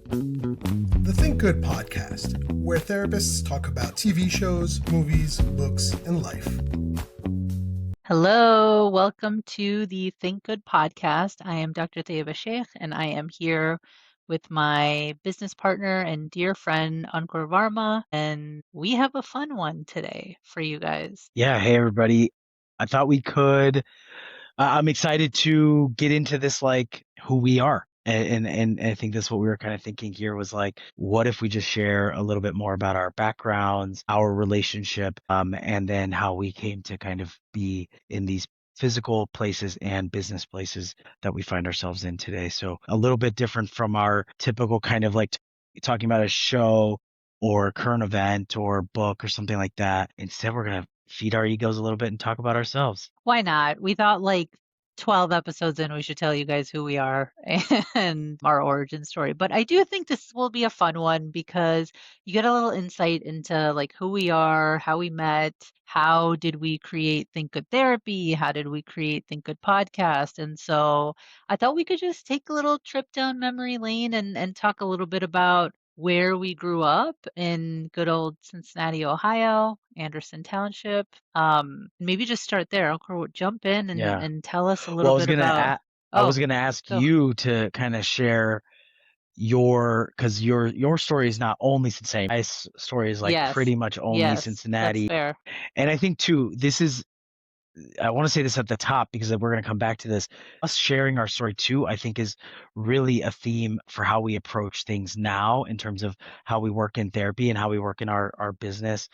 The Think Good podcast, where therapists talk about TV shows, movies, books, and life. Hello, welcome to the Think Good podcast. I am Dr. Tayeba Shaikh, and I am here with my business partner and dear friend Ankur Varma, and we have a fun one today for you guys. Yeah, hey everybody. I thought we could. I'm excited to get into this, like who we are, and I think that's what we were kind of thinking here was like, what if we just share a little bit more about our backgrounds, our relationship, and then how we came to kind of be in these physical places and business places that we find ourselves in today. So a little bit different from our typical kind of like talking about a show or current event or book or something like that. Instead, we're gonna feed our egos a little bit and talk about ourselves. Why not? We thought like 12 episodes in, we should tell you guys who we are and our origin story. But I do think this will be a fun one because you get a little insight into like who we are, how we met, how did we create Think Good Therapy, how did we create Think Good Podcast. And so I thought we could just take a little trip down memory lane and talk a little bit about where we grew up in good old Cincinnati, Ohio, Anderson Township. Maybe just start there. Ankur, jump in Yeah. and tell us a Well, little bit about. I was Oh, gonna ask go. you to kind of share because your story is not only Cincinnati. My story is like Yes, pretty much only yes, that's Cincinnati. fair. And I think too, I want to say this at the top because we're going to come back to this. Us sharing our story too, I think, is really a theme for how we approach things now in terms of how we work in therapy and how we work in our business,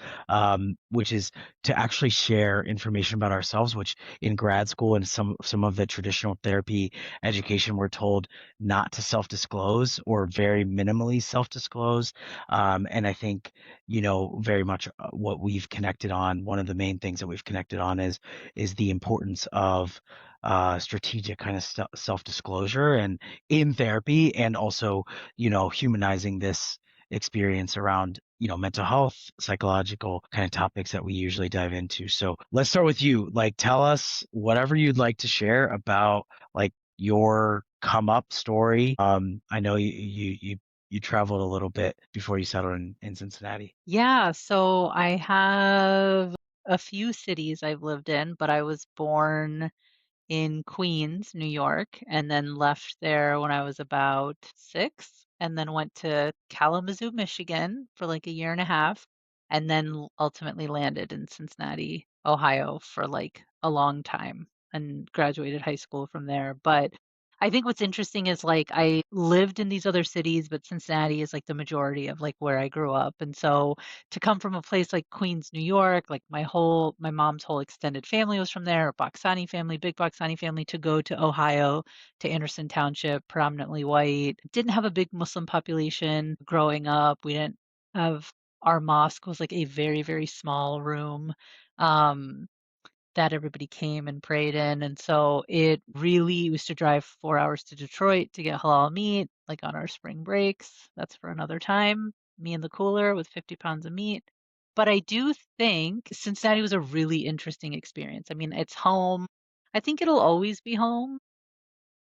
which is to actually share information about ourselves, which in grad school and some of the traditional therapy education, we're told not to self-disclose or very minimally self-disclose. And I think, very much what we've connected on, one of the main things that we've connected on is the importance of strategic kind of self-disclosure and in therapy, and also humanizing this experience around mental health, psychological kind of topics that we usually dive into. So let's start with you. Like, tell us whatever you'd like to share about like your come up story. I know you traveled a little bit before you settled in Cincinnati. Yeah, so I have a few cities I've lived in, but I was born in Queens, New York, and then left there when I was about 6, and then went to Kalamazoo, Michigan for like a year and a half, and then ultimately landed in Cincinnati, Ohio for like a long time and graduated high school from there. But I think what's interesting is like I lived in these other cities, but Cincinnati is like the majority of like where I grew up. And so to come from a place like Queens, New York, like my mom's whole extended family was from there, Boxani family, big Boxani family, to go to Ohio, to Anderson Township, predominantly white. Didn't have a big Muslim population growing up. We didn't have our mosque was like a very, very small room. Um, that everybody came and prayed in. And so it really used to drive 4 hours to Detroit to get halal meat, like on our spring breaks. That's for another time. Me in the cooler with 50 pounds of meat. But I do think Cincinnati was a really interesting experience. I mean, it's home. I think it'll always be home.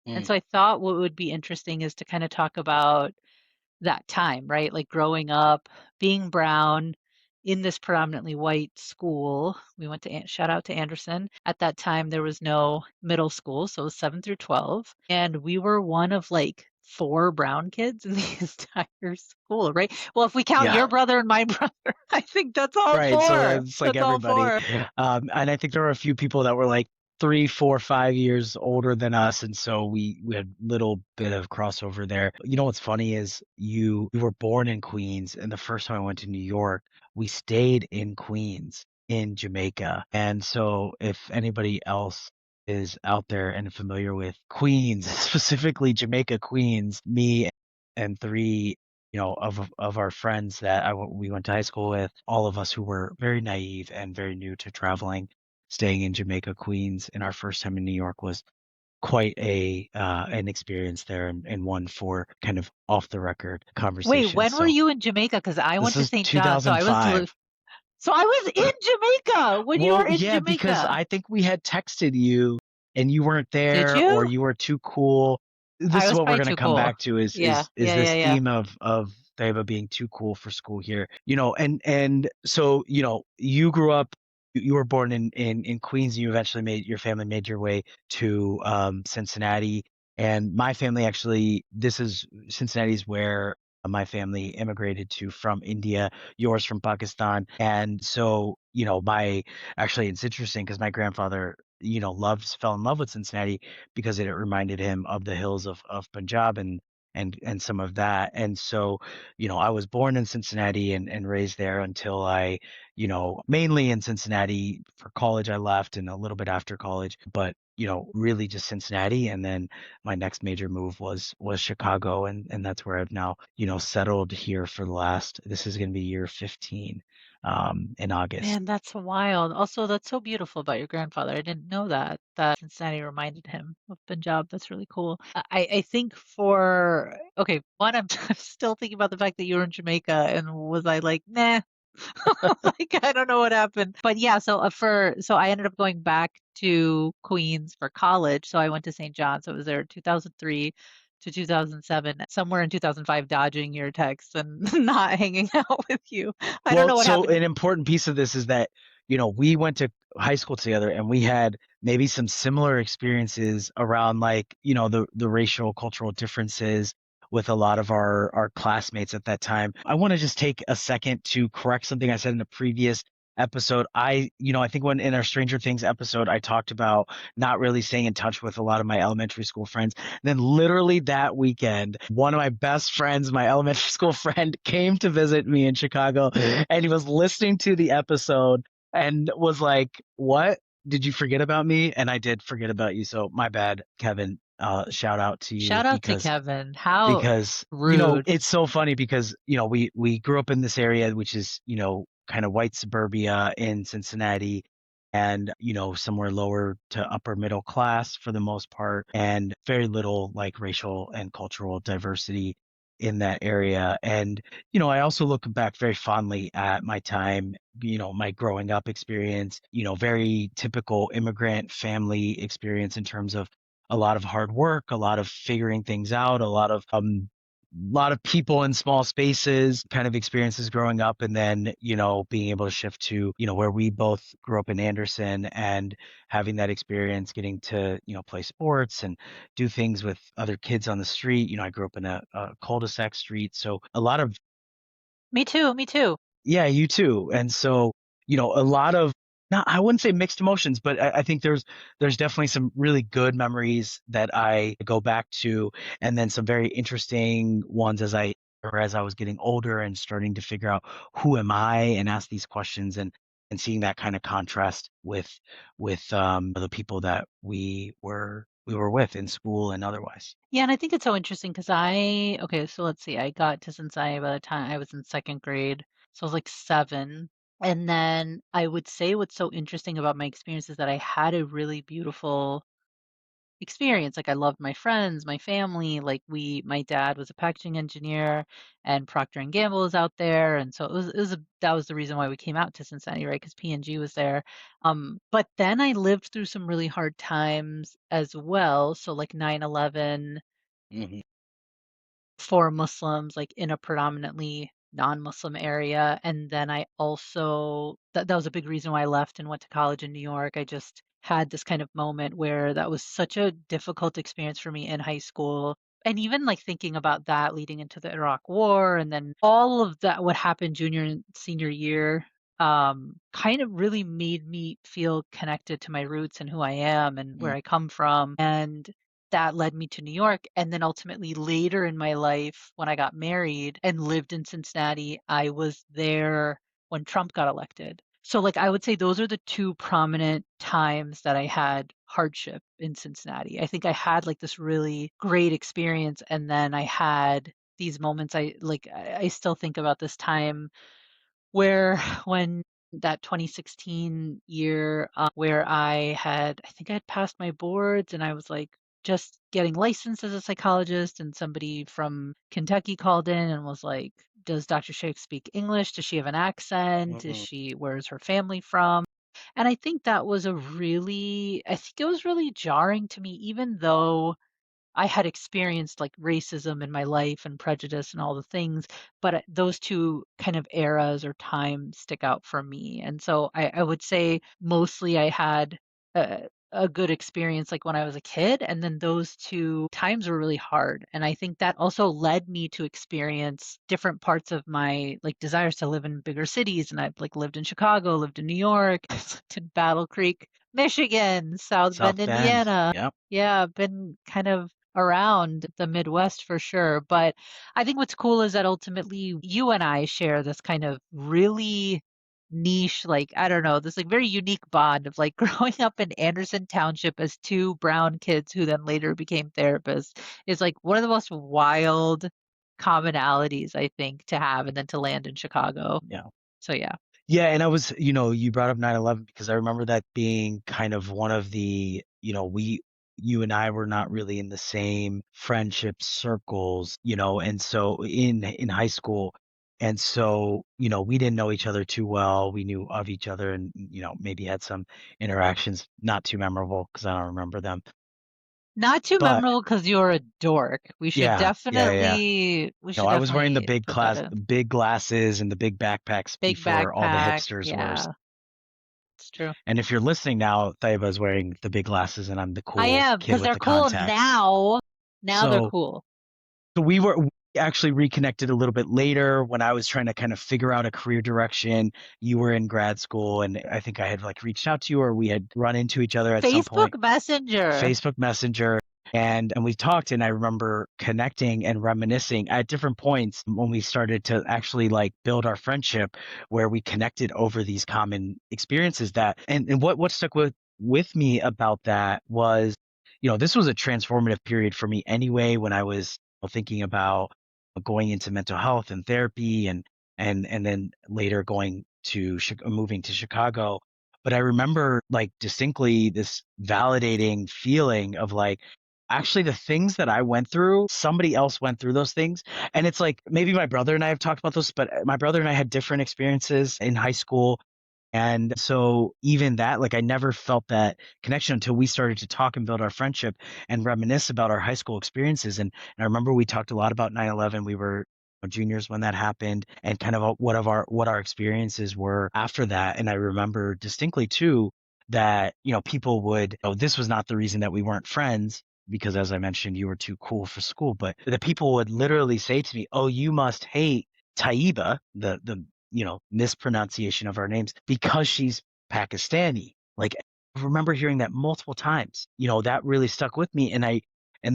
And Mm. so I thought what would be interesting is to kind of talk about that time, right? Like growing up, being brown in this predominantly white school. We went to shout out to Anderson. At that time, there was no middle school, so it was 7 through 12. And we were one of like 4 brown kids in the entire school, right? Well, if we count Yeah. your brother and my brother, I think that's all Right, so 4. it's like That's all everybody. 4. And I think there were a few people that were like 3, 4, 5 years older than us, and so we had little bit of crossover there. You know what's funny is you were born in Queens, and the first time I went to New York, we stayed in Queens in Jamaica. And so if anybody else is out there and familiar with Queens, specifically Jamaica, Queens, me and 3 of our friends that we went to high school with, all of us who were very naive and very new to traveling, staying in Jamaica, Queens, and our first time in New York was quite an experience there, and one for kind of off the record Wait, conversation. when were So you in Jamaica? Because I this went to is St. John, so 2005. so I was in Jamaica when you were Well, in yeah, because Jamaica. I think we had texted you and you weren't Did there, or you? you were too cool. this I is was what we're probably going to too come cool. back to is Yeah, is yeah, yeah, this yeah. theme of Tayeba being too cool for school here. And so, you grew up, you were born in Queens, and you eventually your family made your way to Cincinnati. And my family actually, this is Cincinnati's where my family immigrated to from India, yours from Pakistan. And so, actually it's interesting because my grandfather, fell in love with Cincinnati because it reminded him of the hills of Punjab and some of that. And so, I was born in Cincinnati and raised there until I, mainly in Cincinnati for college. I left and a little bit after college, but really just Cincinnati. And then my next major move was Chicago, and that's where I've now, settled here for the last. This is going to be year 15 in August. Man, that's wild. Also, that's so beautiful about your grandfather. I didn't know that Cincinnati reminded him of Punjab. That's really cool. I think okay, one, I'm I'm still thinking about the fact that you were in Jamaica, and was I like, nah, like I don't know what happened. But yeah, so I ended up going back to Queens for college. So I went to St. John's. So it was there 2003 to 2007, somewhere in 2005, dodging your texts and not hanging out with you. I don't Well, know what so happened. an important piece of this is that, we went to high school together and we had maybe some similar experiences around like, the racial cultural differences with a lot of our classmates at that time. I want to just take a second to correct something I said in a previous episode. I think when in our Stranger Things episode, I talked about not really staying in touch with a lot of my elementary school friends. Then literally that weekend, one of my best friends, my elementary school friend, came to visit me in Chicago, and he was listening to the episode and was like, "What? Did you forget about me?" And I did forget about you. So my bad, Kevin. Shout out to you Shout out to because Kevin. How because rude. it's so funny because we grew up in this area which is kind of white suburbia in Cincinnati, and somewhere lower to upper middle class for the most part, and very little like racial and cultural diversity in that area. And I also look back very fondly at my time, my growing up experience, very typical immigrant family experience in terms of a lot of hard work, a lot of figuring things out, a lot of people in small spaces kind of experiences growing up, and then being able to shift to where we both grew up in Anderson, and having that experience getting to play sports and do things with other kids on the street. I grew up in a cul-de-sac street, so a lot of. Me too, me too. Yeah, you too. And so, a lot of, not, I wouldn't say mixed emotions, but I think there's definitely some really good memories that I go back to, and then some very interesting ones as I was getting older and starting to figure out who am I and ask these questions, and seeing that kind of contrast with the people that we were with in school and otherwise. Yeah, and I think it's so interesting because okay, so let's see, I got to Cincinnati by the time I was in second grade. So I was like 7. And then I would say what's so interesting about my experience is that I had a really beautiful experience. Like I loved my friends, my family. My dad was a packaging engineer, and Procter and Gamble was out there, and so that was the reason why we came out to Cincinnati, right? Because P&G was there. But then I lived through some really hard times as well. So like 9/11 Hmm. for Muslims, like in a predominantly non-Muslim area. And then I also, that was a big reason why I left and went to college in New York. I just had this kind of moment where that was such a difficult experience for me in high school. And even like thinking about that leading into the Iraq War, and then all of that, what happened junior and senior year, kind of really made me feel connected to my roots and who I am and where I come from. And that led me to New York. And then ultimately later in my life, when I got married and lived in Cincinnati, I was there when Trump got elected. So, like, I would say those are the two prominent times that I had hardship in Cincinnati. I think I had like this really great experience, and then I had these moments. I still think about this time where when that 2016 year, where I think I had passed my boards and I was like just getting licensed as a psychologist, and somebody from Kentucky called in and was like, does Dr. Shaikh speak English? Does she have an accent? Where's her family from? And I think it was really jarring to me, even though I had experienced like racism in my life and prejudice and all the things, but those two kind of eras or times stick out for me. And so I would say mostly I had a good experience like when I was a kid, and then those two times were really hard. And I think that also led me to experience different parts of my like desires to live in bigger cities. And I've like lived in Chicago, lived in New York, lived in Battle Creek, Michigan, South Bend, South Bend. Indiana. Yep. Yeah, been kind of around the Midwest for sure. But I think what's cool is that ultimately you and I share this kind of really niche, like, I don't know, this like very unique bond of like growing up in Anderson Township as two brown kids who then later became therapists is like one of the most wild commonalities I think to have and then to land in Chicago. Yeah. So yeah. Yeah, and I was, you brought up 9/11 because I remember that being kind of one of the, you and I were not really in the same friendship circles, and so in high school, and so, we didn't know each other too well. We knew of each other and, maybe had some interactions, not too memorable because I don't remember them. Not too But memorable because you're a dork. We should yeah, yeah, yeah, yeah. I was wearing the big put that class, in. big glasses and the big backpacks Big before all the backpack. hipsters were. Yeah, it's true. And if you're listening now, Tayeba is wearing the big glasses and I'm the I cool am kid because with they're the cool contacts. now. Now they're So, cool. we actually reconnected a little bit later when I was trying to kind of figure out a career direction. You were in grad school and I think I had like reached out to you or we had run into each other at some point. Facebook Messenger. Facebook Messenger. And we talked and I remember connecting and reminiscing at different points when we started to actually like build our friendship where we connected over these common experiences that and what stuck with me about that was, this was a transformative period for me anyway when I was thinking about going into mental health and therapy and then later going to moving to Chicago. But I remember like distinctly this validating feeling of like, actually the things that I went through, somebody else went through those things. And it's like maybe my brother and I have talked about this, but my brother and I had different experiences in high school. And so even that, like I never felt that connection until we started to talk and build our friendship and reminisce about our high school experiences. And I remember we talked a lot about 9/11. We were juniors when that happened and kind of what our experiences were after that. And I remember distinctly too that, people would, oh, this was not the reason that we weren't friends because as I mentioned, you were too cool for school, but the people would literally say to me, oh, you must hate Tayeba, the mispronunciation of our names because she's Pakistani. Like I remember hearing that multiple times. That really stuck with me. And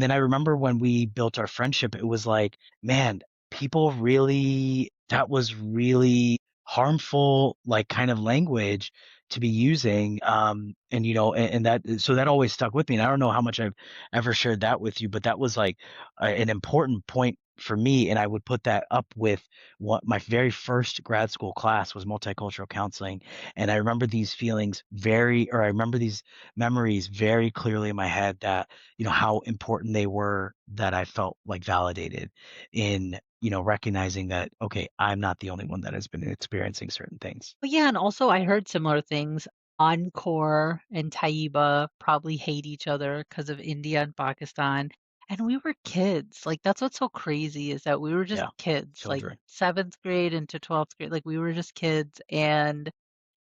then I remember when we built our friendship, it was like, man, people really, that was really harmful, like kind of language to be using. And that, so that always stuck with me. And I don't know how much I've ever shared that with you, but that was like an important point for me. And I would put that up with what my very first grad school class was multicultural counseling. And I remember these feelings I remember these memories very clearly in my head that, how important they were that I felt like validated in, recognizing that, okay, I'm not the only one that has been experiencing certain things. Well, yeah, and also I heard similar things. Ankur and Tayeba probably hate each other because of India and Pakistan. And we were kids. Like that's what's so crazy is that we were just Yeah. kids, like Children. seventh grade into 12th grade. Like we were just kids. And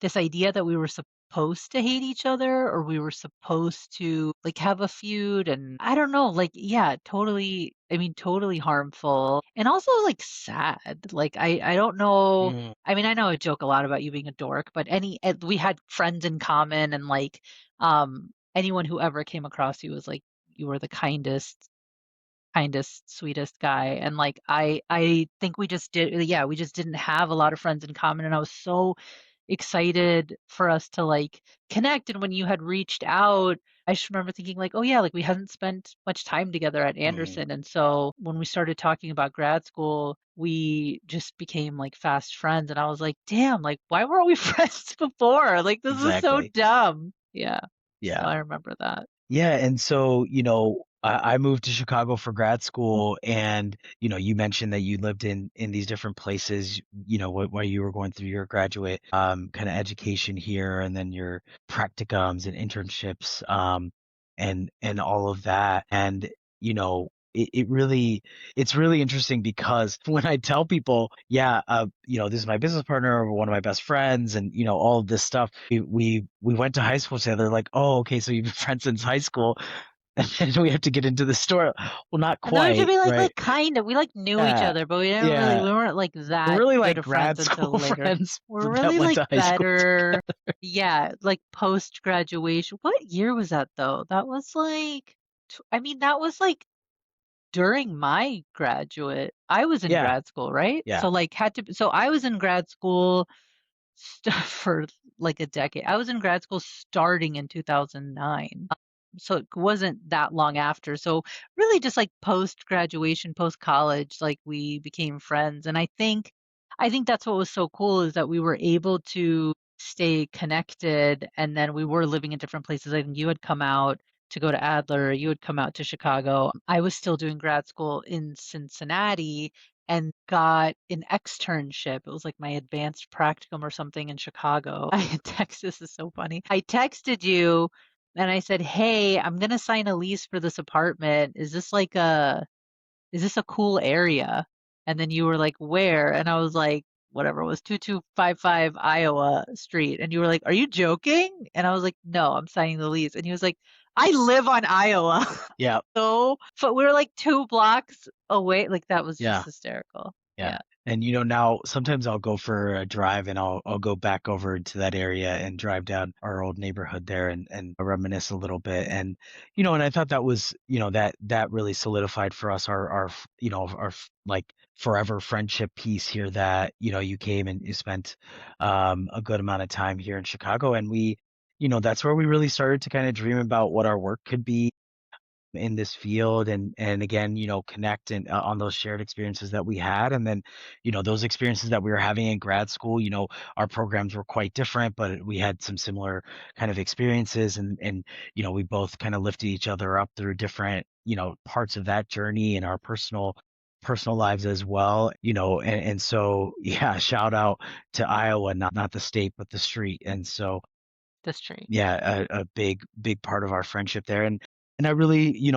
this idea that we were supposed to hate each other or we were supposed to like have a feud and I don't know, like yeah, totally, I mean totally harmful and also like sad. Like I don't know, Mm, I mean, I know I joke a lot about you being a dork, but we had friends in common and like anyone who ever came across you was like you were the kindest, sweetest guy. And like I think we just did yeah, we just didn't have a lot of friends in common and I was so excited for us to like connect. And when you had reached out, I just remember thinking like, oh yeah, like we hadn't spent much time together at mm, Anderson. And so when we started talking about grad school, we just became like fast friends. And I was like, damn, like why weren't we friends before? Like this is so exactly. dumb. Yeah. So Yeah. I remember that. Yeah, and so, I moved to Chicago for grad school, and you mentioned that you lived in these different places, while you were going through your graduate kind of education here, and then your practicums and internships, and all of that. And it's really interesting because when I tell people, yeah, this is my business partner or one of my best friends, and all of this stuff, we went to high school together. They're like, oh, okay, so you've been friends since high school, and we have to get into the story. Well, not And then to quite, be right? kind of, we like knew each Yeah, other, but yeah. we weren't like We're that really good like of friends grad school until later. friends We're that really went like to high school better, together. yeah, like post graduation. What year was that though? That was like, I mean, that was like during my graduate. I was in Yeah, grad school, right? yeah. So like so I was in grad school for like a decade. I was in grad school starting in 2009. So it wasn't that long after. So really just like post graduation, post college, like we became friends. And I think that's what was so cool is that we were able to stay connected and then we were living in different places. I think you had come out to go to Adler, you had come out to Chicago. I was still doing grad school in Cincinnati and got an externship. It was like my advanced practicum or something in Chicago. I had this is so funny. I texted you and I said, "Hey, I'm gonna sign a lease for this apartment. Is this a cool area?" And then you were like, "Where?" And I was like, whatever it was, 2255 Iowa Street. And you were like, "Are you joking?" And I was like, "No, I'm signing the lease." And he was like, "I live on Iowa." Yeah, So, but we were like 2 blocks away. Like that was just yeah, hysterical. yeah. Yeah, And now sometimes I'll go for a drive and I'll go back over to that area and drive down our old neighborhood there and reminisce a little bit. And I thought that was, that really solidified for us our like forever friendship piece here that, you came and you spent a good amount of time here in Chicago, and that's where we really started to kind of dream about what our work could be in this field, and again, connect and on those shared experiences that we had. And then those experiences that we were having in grad school, our programs were quite different, but we had some similar kind of experiences, and we both kind of lifted each other up through different parts of that journey in our personal lives as well, and so yeah, shout out to Iowa, not the state but the street. And so this tree. yeah, a big part of our friendship there. And I really,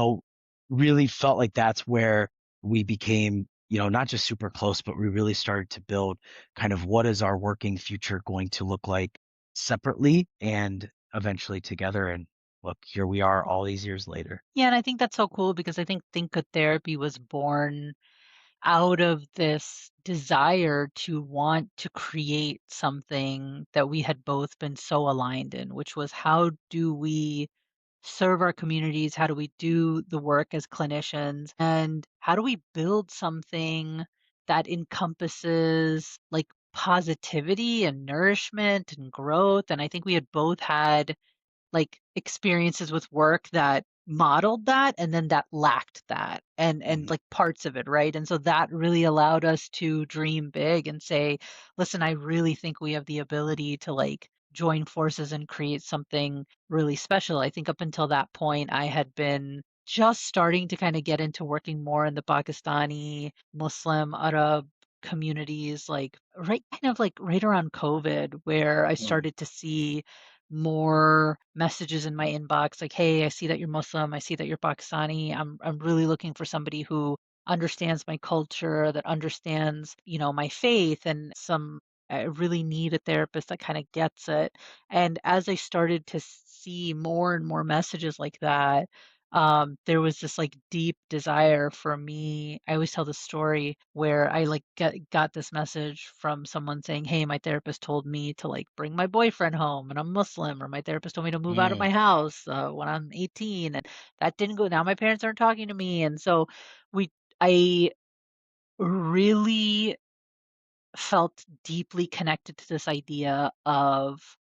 really felt like that's where we became, not just super close, but we really started to build kind of what is our working future going to look like separately and eventually together. And look, here we are all these years later. Yeah, and I think that's so cool because I think Good Therapy was born out of this desire to want to create something that we had both been so aligned in, which was how do we serve our communities? How do we do the work as clinicians? And how do we build something that encompasses like positivity and nourishment and growth? And I think we had both had like experiences with work that modeled that and then that lacked that and Mhm. like parts of it, right? And so that really allowed us to dream big and say, listen, I really think we have the ability to like join forces and create something really special. I think up until that point I had been just starting to kind of get into working more in the Pakistani Muslim Arab communities, like right kind of like right around COVID, where I started to see more messages in my inbox like, "Hey, I see that you're Muslim. I see that you're Pakistani. I'm really looking for somebody who understands my culture, that understands, my faith and some I really need a therapist that kind of gets it." And as I started to see more and more messages like that, there was this like deep desire for me. I always tell this story where I like got this message from someone saying, "Hey, my therapist told me to like bring my boyfriend home, and I'm Muslim," or my therapist told me to move out of Mm, my house when I'm 18, and that didn't go. Now my parents aren't talking to me, and so we, I really felt deeply connected to this idea of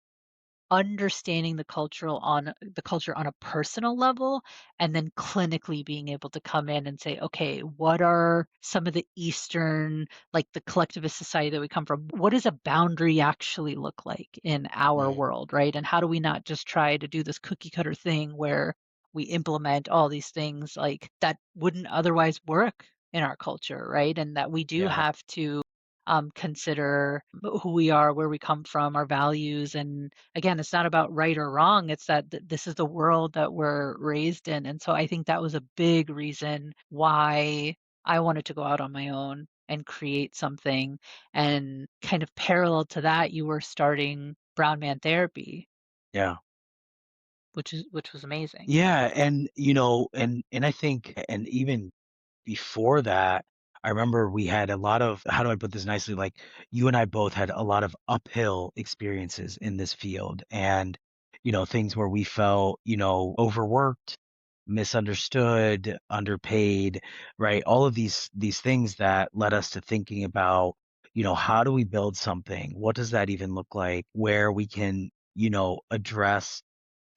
understanding the culture on a personal level and then clinically being able to come in and say, okay, what are some of the Eastern, like the collectivist society that we come from, what does a boundary actually look like in our mm, world, right? And how do we not just try to do this cookie cutter thing where we implement all these things like that wouldn't otherwise work in our culture, right? And that we do yeah. have to consider who we are, where we come from, our values. And again, it's not about right or wrong. It's that this is the world that we're raised in. And so I think that was a big reason why I wanted to go out on my own and create something. And kind of parallel to that, you were starting Brown Man Therapy, Yeah. which was amazing. Yeah, and and I think, and even before that, I remember we had a lot of, how do I put this nicely? Like, you and I both had a lot of uphill experiences in this field, and things where we felt, overworked, misunderstood, underpaid, right? All of these things that led us to thinking about, how do we build something? What does that even look like? Where we can, address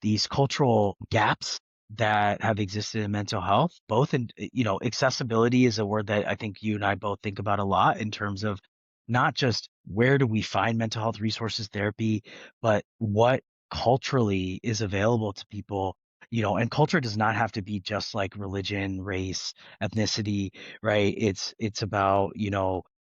these cultural gaps that have existed in mental health, both in, accessibility is a word that I think you and I both think about a lot in terms of not just where do we find mental health resources, therapy, but what culturally is available to people. And culture does not have to be just like religion, race, ethnicity, right? It's about,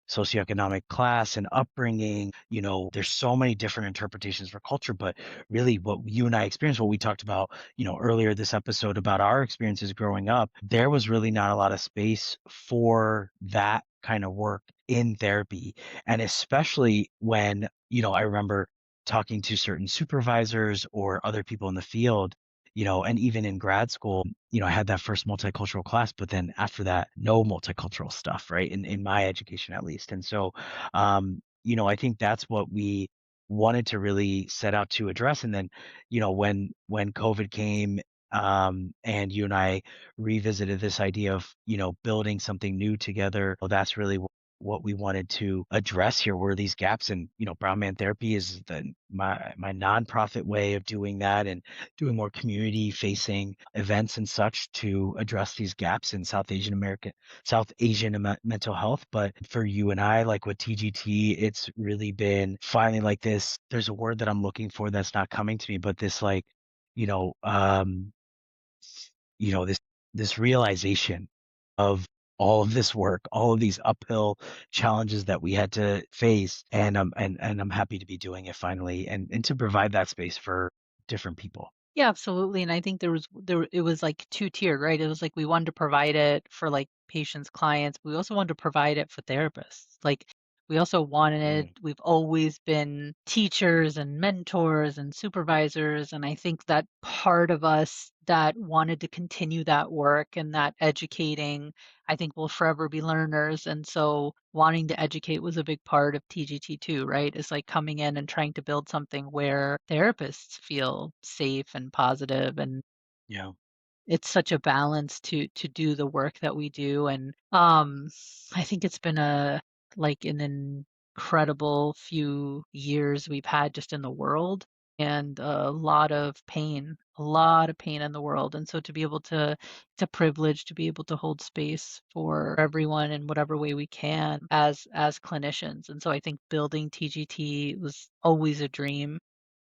socioeconomic class and upbringing. There's so many different interpretations for culture, but really what you and I experienced, what we talked about, earlier this episode about our experiences growing up, there was really not a lot of space for that kind of work in therapy. And especially when, I remember talking to certain supervisors or other people in the field, and even in grad school, I had that first multicultural class, but then after that, no multicultural stuff, right? In my education, at least. And so, I think that's what we wanted to really set out to address. And then, when COVID came, and you and I revisited this idea of, building something new together, well, that's really what we wanted to address here were these gaps. And, Brown Man Therapy is my nonprofit way of doing that and doing more community facing events and such to address these gaps in South Asian mental health. But for you and I, like with TGT, it's really been finally like this. There's a word that I'm looking for that's not coming to me, but this like, you know, um, this realization of all of this work, all of these uphill challenges that we had to face, and I'm happy to be doing it finally, and to provide that space for different people. Yeah, absolutely. And I think it was like two-tiered, right? It was like we wanted to provide it for like patients, clients, but we also wanted to provide it for therapists. Like we also Mm, we've always been teachers and mentors and supervisors. And I think that part of us that wanted to continue that work and that educating, I think will forever be learners. And so wanting to educate was a big part of TGT too, right? It's like coming in and trying to build something where therapists feel safe and positive, and yeah. it's such a balance to do the work that we do. And I think it's been an incredible few years we've had just in the world, and a lot of pain in the world. And so to be able to, it's a privilege to be able to hold space for everyone in whatever way we can as clinicians. And so I think building TGT was always a dream.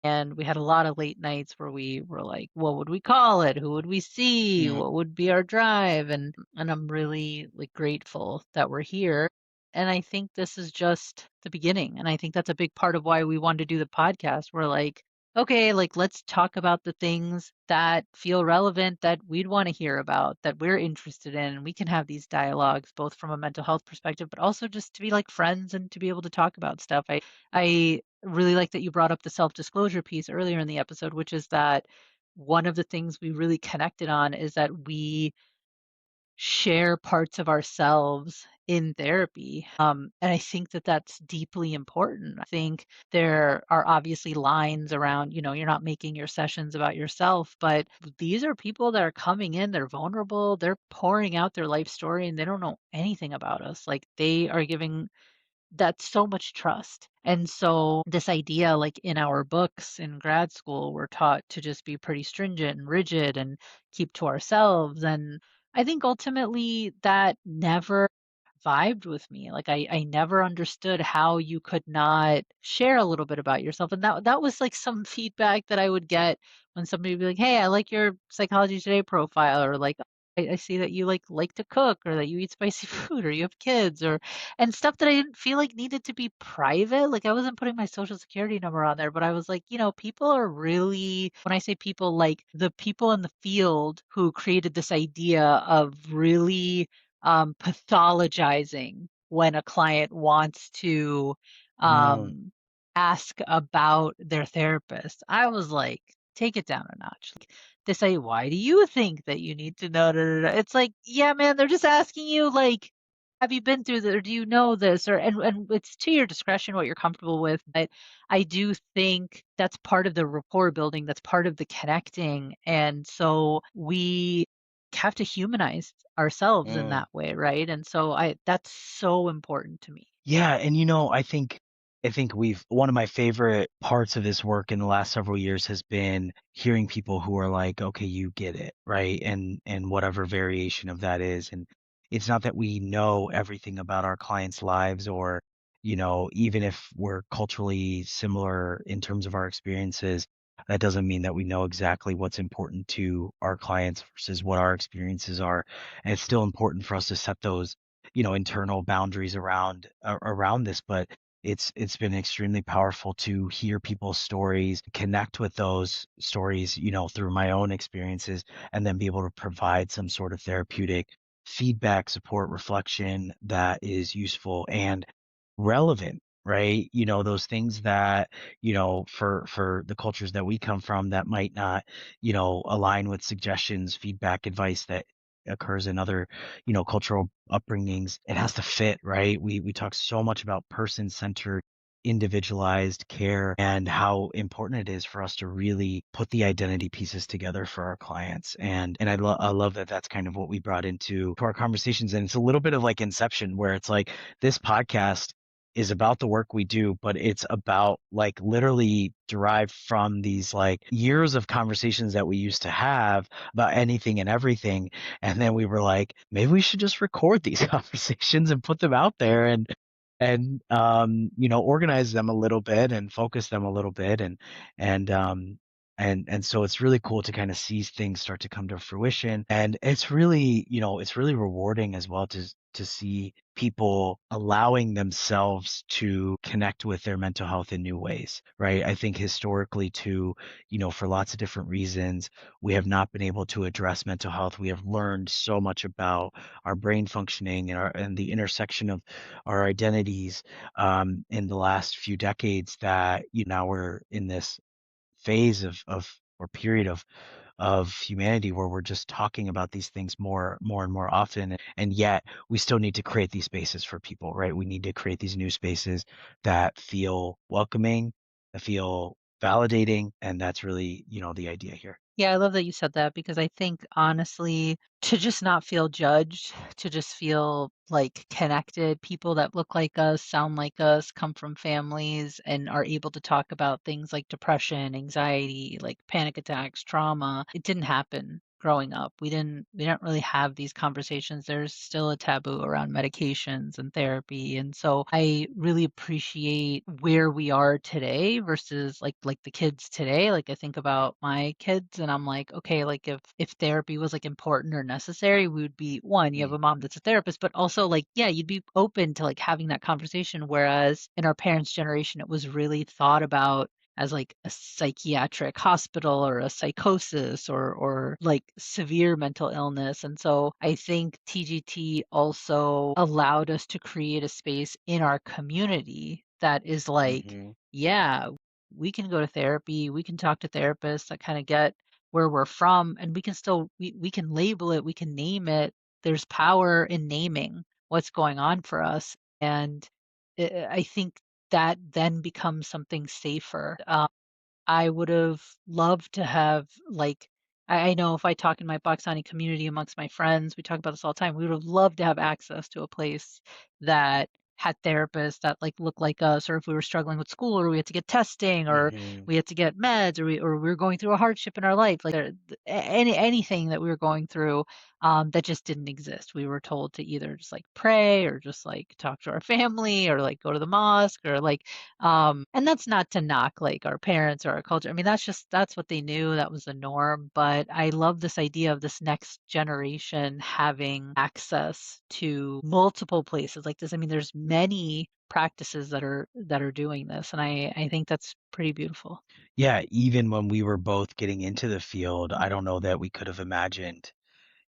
And we had a lot of late nights where we were like, what would we call it? Who would we see? Yeah. What would be our drive? And I'm really like grateful that we're here. And I think this is just the beginning. And I think that's a big part of why we wanted to do the podcast. We're like, okay, like let's talk about the things that feel relevant that we'd want to hear about, that we're interested in. And we can have these dialogues both from a mental health perspective, but also just to be like friends and to be able to talk about stuff. I really like that you brought up the self-disclosure piece earlier in the episode, which is that one of the things we really connected on is that we share parts of ourselves in therapy. And I think that that's deeply important. I think there are obviously lines around, you're not making your sessions about yourself, but these are people that are coming in, they're vulnerable, they're pouring out their life story, and they don't know anything about us. Like they are giving that's so much trust. And so this idea, like in our books in grad school, we're taught to just be pretty stringent and rigid and keep to ourselves. And I think ultimately that never vibed with me. Like I never understood how you could not share a little bit about yourself. And that was like some feedback that I would get when somebody would be like, hey, I like your Psychology Today profile, or like I see that you like to cook or that you eat spicy food or you have kids or and stuff that I didn't feel like needed to be private. Like I wasn't putting my social security number on there, but I was like, people are really, when I say people, like the people in the field who created this idea of really pathologizing when a client wants to Mm, um, ask about their therapist. I was like, take it down a notch. Like, they say, why do you think that you need to know? Da, da, da. It's like, yeah, man, they're just asking you, like, have you been through this or do you know this? Or and it's to your discretion what you're comfortable with. But I do think that's part of the rapport building, that's part of the connecting. And so we have to humanize ourselves in mm. that way, right? And so I that's so important to me. Yeah, and I think we've one of my favorite parts of this work in the last several years has been hearing people who are like, okay, you get it, right? And whatever variation of that is. And it's not that we know everything about our clients' lives or, even if we're culturally similar in terms of our experiences, that doesn't mean that we know exactly what's important to our clients versus what our experiences are. And it's still important for us to set those internal boundaries around this, but it's been extremely powerful to hear people's stories, connect with those stories, through my own experiences, and then be able to provide some sort of therapeutic feedback, support, reflection that is useful and relevant, right? Those things that, for the cultures that we come from that might not, align with suggestions, feedback, advice that occurs in other, cultural upbringings. It has to fit, right? We talk so much about person-centered, individualized care and how important it is for us to really put the identity pieces together for our clients. And I love that that's kind of what we brought into to our conversations. And it's a little bit of like Inception, where it's like this podcast is about the work we do, but it's about like literally derived from these like years of conversations that we used to have about anything and everything. And then we were like, maybe we should just record these conversations and put them out there and organize them a little bit and focus them a little bit and so it's really cool to kind of see things start to come to fruition. And it's really rewarding as well to see people allowing themselves to connect with their mental health in new ways, right? I think historically too, for lots of different reasons, we have not been able to address mental health. We have learned so much about our brain functioning and the intersection of our identities in the last few decades that now we're in this phase of or period of humanity where we're just talking about these things more and more often, and yet we still need to create these spaces for people, right? We need to create these new spaces that feel welcoming, that feel validating, and that's really the idea here. Yeah, I love that you said that because I think honestly, to just not feel judged, to just feel like connected, people that look like us, sound like us, come from families and are able to talk about things like depression, anxiety, like panic attacks, trauma. It didn't happen growing up. We didn't really have these conversations. There's still a taboo around medications and therapy. And so I really appreciate where we are today versus like the kids today. Like I think about my kids and I'm like, okay, like if therapy was like important or necessary, we would be one, you have Mm, a mom that's a therapist, but also like, yeah, you'd be open to like having that conversation. Whereas in our parents' generation, it was really thought about as like a psychiatric hospital or a psychosis or like severe mental illness. And so I think TGT also allowed us to create a space in our community that is like, hmm yeah, we can go to therapy, we can talk to therapists that kind of get where we're from, and we can still we can label it, we can name it. There's power in naming what's going on for us. And I think that then becomes something safer. I would have loved to have like I know if I talk in my Pakistani community amongst my friends, we talk about this all the time. We would have loved to have access to a place that had therapists that like look like us, or if we were struggling with school, or we had to get testing, or hmm we had to get meds, or we were going through a hardship in our life, like anything that we were going through. that just didn't exist. We were told to either just like pray or just like talk to our family or like go to the mosque or like and that's not to knock like our parents or our culture. I mean, that's what they knew, that was the norm. But I love this idea of this next generation having access to multiple places like this. I mean, there's many practices that are doing this, and I think that's pretty beautiful. Yeah, even when we were both getting into the field, I don't know that we could have imagined,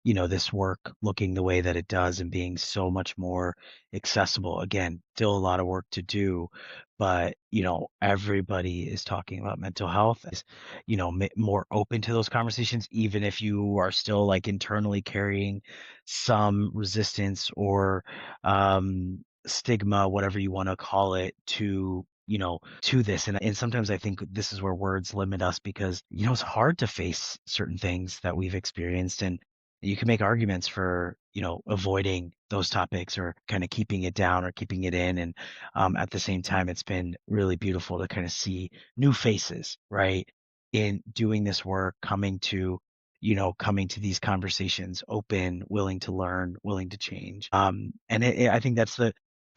this work looking the way that it does and being so much more accessible. Again, still a lot of work to do, but everybody is talking about mental health, is, more open to those conversations, even if you are still like internally carrying some resistance or stigma, whatever you want to call it, to this. And sometimes I think this is where words limit us because, it's hard to face certain things that we've experienced. And you can make arguments for, avoiding those topics or kind of keeping it down or keeping it in. And at the same time, it's been really beautiful to kind of see new faces, right? In doing this work, coming to these conversations, open, willing to learn, willing to change. And I think that's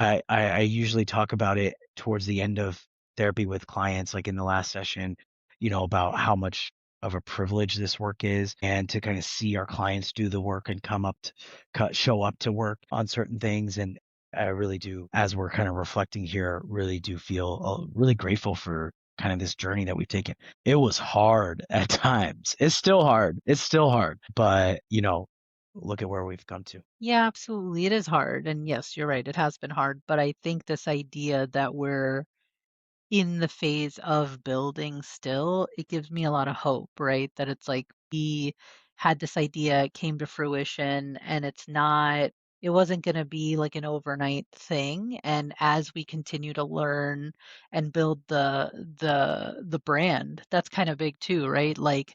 I usually talk about it towards the end of therapy with clients, like in the last session, about how much of a privilege this work is, and to kind of see our clients do the work and show up to work on certain things. And I really do, as we're kind of reflecting here, really do feel really grateful for kind of this journey that we've taken. It was hard at times. It's still hard. It's still hard, but look at where we've come to. Yeah, absolutely. It is hard. And yes, you're right. It has been hard. But I think this idea that we're in the phase of building still, it gives me a lot of hope, right? That it's like we had this idea, it came to fruition, and it wasn't going to be like an overnight thing. And as we continue to learn and build the brand, that's kind of big too, right? Like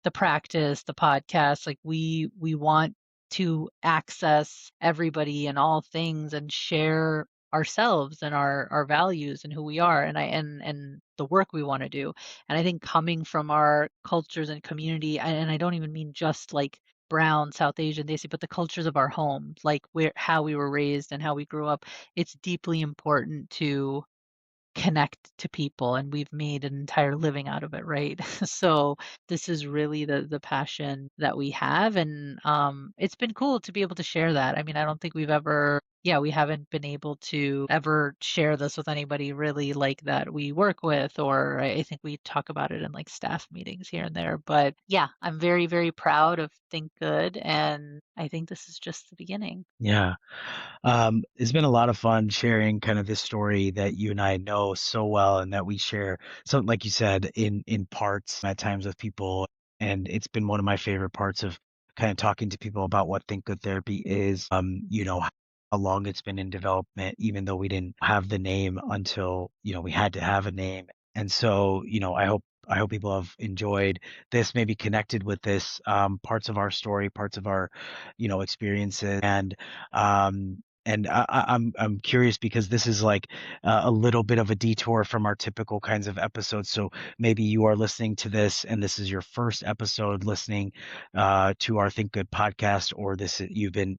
the practice, the podcast, like we want to access everybody and all things and share ourselves and our values and who we are and the work we want to do. And I think coming from our cultures and community, and I don't even mean just like brown South Asian Desi, but the cultures of our homes, like where how we were raised and how we grew up, it's deeply important to connect to people, and we've made an entire living out of it, right? So this is really the passion that we have, and it's been cool to be able to share that. I mean, I don't think we haven't been able to ever share this with anybody really like that we work with, or I think we talk about it in like staff meetings here and there. But yeah, I'm very, very proud of Think Good, and I think this is just the beginning. Yeah. It's been a lot of fun sharing kind of this story that you and I know so well and that we share. So, like you said, in parts at times with people, and it's been one of my favorite parts of kind of talking to people about what Think Good Therapy is. How long it's been in development, even though we didn't have the name until, we had to have a name. And so, I hope people have enjoyed this, maybe connected with this, parts of our story, parts of our, experiences. And I'm curious because this is like a little bit of a detour from our typical kinds of episodes. So maybe you are listening to this and this is your first episode listening to our Think Good podcast, or you've been,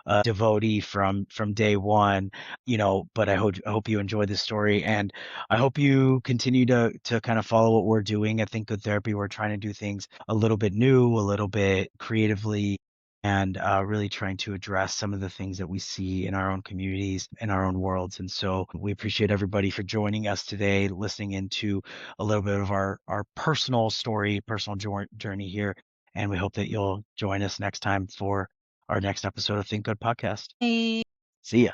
a devotee from day one. But I hope you enjoy this story, and I hope you continue to kind of follow what we're doing at Think Good Therapy. We're trying to do things a little bit new, a little bit creatively, and really trying to address some of the things that we see in our own communities, in our own worlds. And so we appreciate everybody for joining us today, listening into a little bit of our personal story, personal journey here. And we hope that you'll join us next time for our next episode of Think Good Podcast. Hey. See ya.